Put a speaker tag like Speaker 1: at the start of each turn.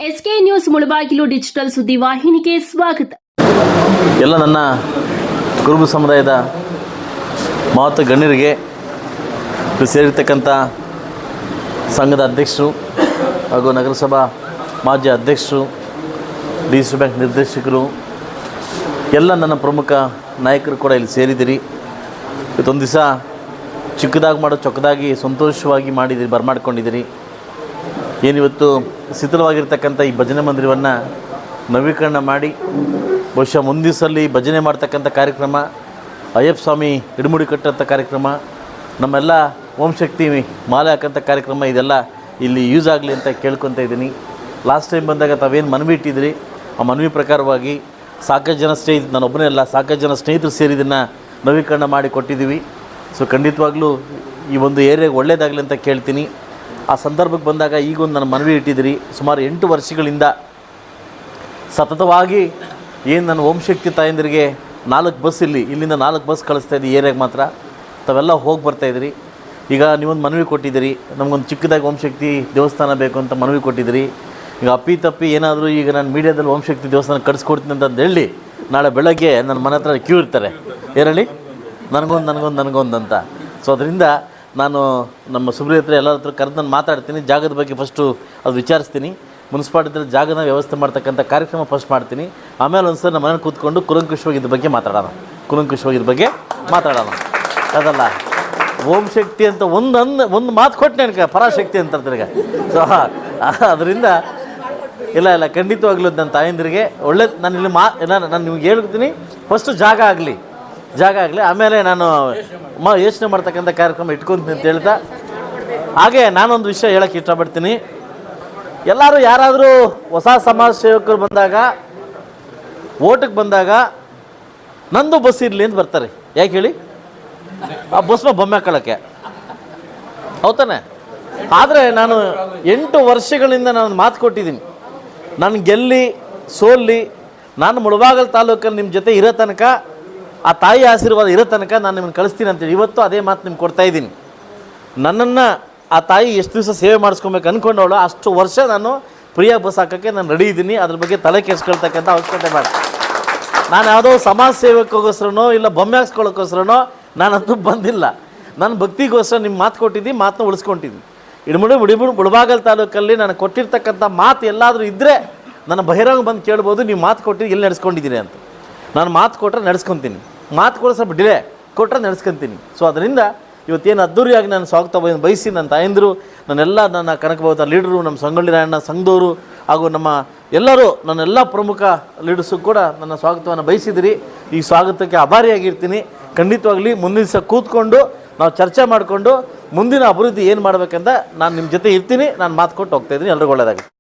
Speaker 1: SK news Mulbagal digital ಸುದ್ದಿವಾಹಿನಿಗೆ ಸ್ವಾಗತ.
Speaker 2: ಎಲ್ಲ ನನ್ನ ಕುರುಬ ಸಮುದಾಯದ ಮಹತ್ವ ಗಣ್ಯರಿಗೆ ಸೇರಿರ್ತಕ್ಕಂಥ ಸಂಘದ ಅಧ್ಯಕ್ಷರು ಹಾಗೂ ನಗರಸಭಾ ಮಾಜಿ ಅಧ್ಯಕ್ಷರು, ಡಿ.ಸಿ. ಬ್ಯಾಂಕ್ ನಿರ್ದೇಶಕರು, ಎಲ್ಲ ನನ್ನ ಪ್ರಮುಖ ನಾಯಕರು ಕೂಡ ಇಲ್ಲಿ ಸೇರಿದಿರಿ. ಇವತ್ತೊಂದು ದಿವಸ ಚಿಕ್ಕದಾಗಿ ಮಾಡೋ ಚೊಕ್ಕದಾಗಿ ಸಂತೋಷವಾಗಿ ಮಾಡಿದಿರಿ, ಬರಮಾಡ್ಕೊಂಡಿದ್ದೀರಿ. ಏನಿವತ್ತು ಶಿಥಿಲವಾಗಿರ್ತಕ್ಕಂಥ ಈ ಭಜನೆ ಮಂದಿರವನ್ನು ನವೀಕರಣ ಮಾಡಿ ಬಹುಶಃ ಮುಂದಿವಸಲ್ಲಿ ಭಜನೆ ಮಾಡ್ತಕ್ಕಂಥ ಕಾರ್ಯಕ್ರಮ, ಅಯ್ಯಪ್ಪ ಸ್ವಾಮಿ ಇಡಮುಡಿ ಕಟ್ಟಂಥ ಕಾರ್ಯಕ್ರಮ, ನಮ್ಮೆಲ್ಲ ಓಂ ಶಕ್ತಿ ಮಾಲೆ ಹಾಕೋಂಥ ಕಾರ್ಯಕ್ರಮ, ಇದೆಲ್ಲ ಇಲ್ಲಿ ಯೂಸ್ ಆಗಲಿ ಅಂತ ಕೇಳ್ಕೊತಾ ಇದ್ದೀನಿ. ಲಾಸ್ಟ್ ಟೈಮ್ ಬಂದಾಗ ತಾವೇನು ಮನವಿ ಇಟ್ಟಿದ್ರಿ, ಆ ಮನವಿ ಪ್ರಕಾರವಾಗಿ ಸಾಕಷ್ಟು ಜನ ನಾನೊಬ್ಬನೇ ಅಲ್ಲ, ಸಾಕಷ್ಟು ಜನ ಸ್ನೇಹಿತರು ಸೇರಿ ಇದನ್ನು ನವೀಕರಣ ಮಾಡಿ ಕೊಟ್ಟಿದ್ದೀವಿ. ಸೊ ಖಂಡಿತವಾಗ್ಲೂ ಈ ಒಂದು ಏರಿಯಾಗೆ ಒಳ್ಳೆಯದಾಗಲಿ ಅಂತ ಕೇಳ್ತೀನಿ. ಆ ಸಂದರ್ಭಕ್ಕೆ ಬಂದಾಗ ಈಗೊಂದು ನನ್ನ ಮನವಿ ಇಟ್ಟಿದ್ದೀರಿ. ಸುಮಾರು 8 ವರ್ಷಗಳಿಂದ ಸತತವಾಗಿ ಏನು ನನ್ನ ಓಂ ಶಕ್ತಿ ತಾಯಂದಿರಿಗೆ 4 ಬಸ್ ಇಲ್ಲಿಂದ 4 ಬಸ್ ಕಳಿಸ್ತಾಯಿದ್ದಿ ಏರಿಯಾಗೆ ಮಾತ್ರ. ತಾವೆಲ್ಲ ಹೋಗಿ ಬರ್ತಾಯಿದ್ರಿ. ಈಗ ನೀವೊಂದು ಮನವಿ ಕೊಟ್ಟಿದ್ದೀರಿ, ನಮಗೊಂದು ಚಿಕ್ಕದಾಗಿ ಓಂ ಶಕ್ತಿ ದೇವಸ್ಥಾನ ಬೇಕು ಅಂತ ಮನವಿ ಕೊಟ್ಟಿದ್ದೀರಿ. ಈಗ ಅಪ್ಪಿ ಏನಾದರೂ ಈಗ ನಾನು ಮೀಡಿಯಾದಲ್ಲಿ ಓಂ ಶಕ್ತಿ ದೇವಸ್ಥಾನ ಕಳಿಸ್ಕೊಡ್ತೀನಿ ಅಂತ ಹೇಳಿ ನಾಳೆ ಬೆಳಗ್ಗೆ ನನ್ನ ಮನೆ ಹತ್ರ ಕ್ಯೂ ಇರ್ತಾರೆ, ಏರಳಿ ನನಗೊಂದು ಅಂತ. ಸೊ ಅದರಿಂದ ನಾನು ನಮ್ಮ ಸುಬ್ರಹ್ಮಣ್ಯ ಹತ್ರ ಎಲ್ಲರ ಹತ್ರ ಕರೆದು ನಾನು ಮಾತಾಡ್ತೀನಿ. ಜಾಗದ ಬಗ್ಗೆ ಫಸ್ಟು ಅದು ವಿಚಾರಿಸ್ತೀನಿ. ಮುನ್ಸಿಪಾಲ್ಟಿ ಜಾಗನ ವ್ಯವಸ್ಥೆ ಮಾಡ್ತಕ್ಕಂಥ ಕಾರ್ಯಕ್ರಮ ಫಸ್ಟ್ ಮಾಡ್ತೀನಿ. ಆಮೇಲೆ ಒಂದು ಸಲ ನಮ್ಮ ಮನೇಲಿ ಕೂತ್ಕೊಂಡು ಕುಲಂಕುಷವಾಗಿ ಇದ್ರ ಬಗ್ಗೆ ಮಾತಾಡೋಣ. ಅದಲ್ಲ ಓಂ ಶಕ್ತಿ ಅಂತ ಒಂದು ಮಾತು ಕೊಟ್ಟು ನನಗೆ ಪರಾಶಕ್ತಿ ಅಂತ ತಿರ್ಗ. ಸೊ ಅದರಿಂದ ಇಲ್ಲ ಖಂಡಿತವಾಗ್ಲೂ ನನ್ನ ತಾಯಂದಿರಿಗೆ ಒಳ್ಳೇದು. ನಾನು ಇಲ್ಲಿ ನಾನು ನಿಮ್ಗೆ ಹೇಳ್ತೀನಿ, ಫಸ್ಟು ಜಾಗ ಆಗಲಿ, ಆಮೇಲೆ ನಾನು ಯೋಚನೆ ಮಾಡ್ತಕ್ಕಂಥ ಕಾರ್ಯಕ್ರಮ ಇಟ್ಕೊತೀನಿ ಅಂತ ಹೇಳ್ತಾ, ಹಾಗೆ ನಾನೊಂದು ವಿಷಯ ಹೇಳೋಕ್ಕೆ ಇಷ್ಟಪಡ್ತೀನಿ. ಯಾರಾದರೂ ಹೊಸ ಸಮಾಜ ಸೇವಕರು ಬಂದಾಗ, ಓಟಿಗೆ ಬಂದಾಗ ನಂದು ಬಸ್ ಇರಲಿ ಅಂತ ಬರ್ತಾರೆ. ಯಾಕೆ ಹೇಳಿ? ಆ ಬಸ್ನ ಬೊಮ್ಮೆ ಹಾಕೊಳ್ಳೋಕ್ಕೆ, ಹೌದಾನೆ? ಆದರೆ ನಾನು 8 ವರ್ಷಗಳಿಂದ ನಾನು ಮಾತು ಕೊಟ್ಟಿದ್ದೀನಿ, ನಾನು ಗೆಲ್ಲಿ ಸೋಲ್ಲಿ ನಾನು ಮುಳಬಾಗಲ್ ತಾಲೂಕಲ್ಲಿ ನಿಮ್ಮ ಜೊತೆ ಇರೋ ತನಕ, ಆ ತಾಯಿ ಆಶೀರ್ವಾದ ಇರೋ ತನಕ ನಾನು ನಿಮ್ಮನ್ನು ಕಳಿಸ್ತೀನಿ ಅಂತೇಳಿ ಇವತ್ತು ಅದೇ ಮಾತು ನಿಮ್ಗೆ ಕೊಡ್ತಾಯಿದ್ದೀನಿ. ನನ್ನನ್ನು ಆ ತಾಯಿ ಎಷ್ಟು ದಿವಸ ಸೇವೆ ಮಾಡಿಸ್ಕೊಬೇಕು ಅಂದ್ಕೊಂಡವಳು ಅಷ್ಟು ವರ್ಷ ನಾನು ಪ್ರಿಯ ಬಸ್ ಹಾಕೋಕ್ಕೆ ನಾನು ರೆಡಿ ಇದ್ದೀನಿ. ಅದ್ರ ಬಗ್ಗೆ ತಲೆ ಕೆಡಿಸ್ಕೊಳ್ತಕ್ಕಂಥ ಅವಶ್ಯಕತೆ ಬೇಡ. ನಾನು ಯಾವುದೋ ಸಮಾಜ ಸೇವೆಗೋಸ್ಕರನೋ ಇಲ್ಲ ಬೊಮ್ಮೆ ಹಾಕ್ಸ್ಕೊಳ್ಳೋಕ್ಕೋಸ್ಕರನೋ ನಾನಂತೂ ಬಂದಿಲ್ಲ. ನಾನು ಭಕ್ತಿಗೋಸ್ಕರ ನಿಮ್ಮ ಮಾತು ಕೊಟ್ಟಿದ್ದೀನಿ, ಮಾತನ್ನ ಉಳಿಸ್ಕೊಂಡಿದ್ದೀನಿ. ಮುಳಬಾಗಲ್ ತಾಲೂಕಲ್ಲಿ ನಾನು ಕೊಟ್ಟಿರ್ತಕ್ಕಂಥ ಮಾತು ಎಲ್ಲಾದರೂ ಇದ್ದರೆ ನನ್ನ ಬಹಿರಂಗ ಬಂದು ಕೇಳ್ಬೋದು, ನೀವು ಮಾತು ಕೊಟ್ಟಿದ್ದು ಎಲ್ಲಿ ನಡೆಸ್ಕೊಂಡಿದ್ದೀನಿ ಅಂತ. ನಾನು ಮಾತು ಕೊಟ್ಟರೆ ನಡೆಸ್ಕೊತೀನಿ, ಮಾತು ಕೂಡ ಸ್ವಲ್ಪ ಡಿಲೇ ಕೊಟ್ಟರೆ ನಡೆಸ್ಕೊತೀನಿ. ಸೊ ಅದರಿಂದ ಇವತ್ತೇನು ಅದ್ದೂರಿಯಾಗಿ ನಾನು ಸ್ವಾಗತ ಬಯಸಿ ನನ್ನ ತಾಯಂದಿರು, ನನ್ನ ಕನಕಭವನ ಲೀಡರು, ನಮ್ಮ ಸಂಗೊಳ್ಳಿ ರಾಯಣ್ಣ ಸಂಘದವರು ಹಾಗೂ ನನ್ನೆಲ್ಲ ಪ್ರಮುಖ ಲೀಡರ್ಸು ಕೂಡ ನನ್ನ ಸ್ವಾಗತವನ್ನು ಬಯಸಿದಿರಿ. ಈ ಸ್ವಾಗತಕ್ಕೆ ಆಭಾರಿಯಾಗಿರ್ತೀನಿ. ಖಂಡಿತವಾಗಲಿ ಮುಂದಿನ ದಿವಸ ಕೂತ್ಕೊಂಡು ನಾವು ಚರ್ಚೆ ಮಾಡಿಕೊಂಡು ಮುಂದಿನ ಅಭಿವೃದ್ಧಿ ಏನು ಮಾಡಬೇಕಂತ ನಾನು ನಿಮ್ಮ ಜೊತೆ ಇರ್ತೀನಿ. ನಾನು ಮಾತು ಕೊಟ್ಟು ಹೋಗ್ತಾಯಿದ್ದೀನಿ. ಎಲ್ರಿಗೂ ಒಳ್ಳೆಯದಾಗಿ.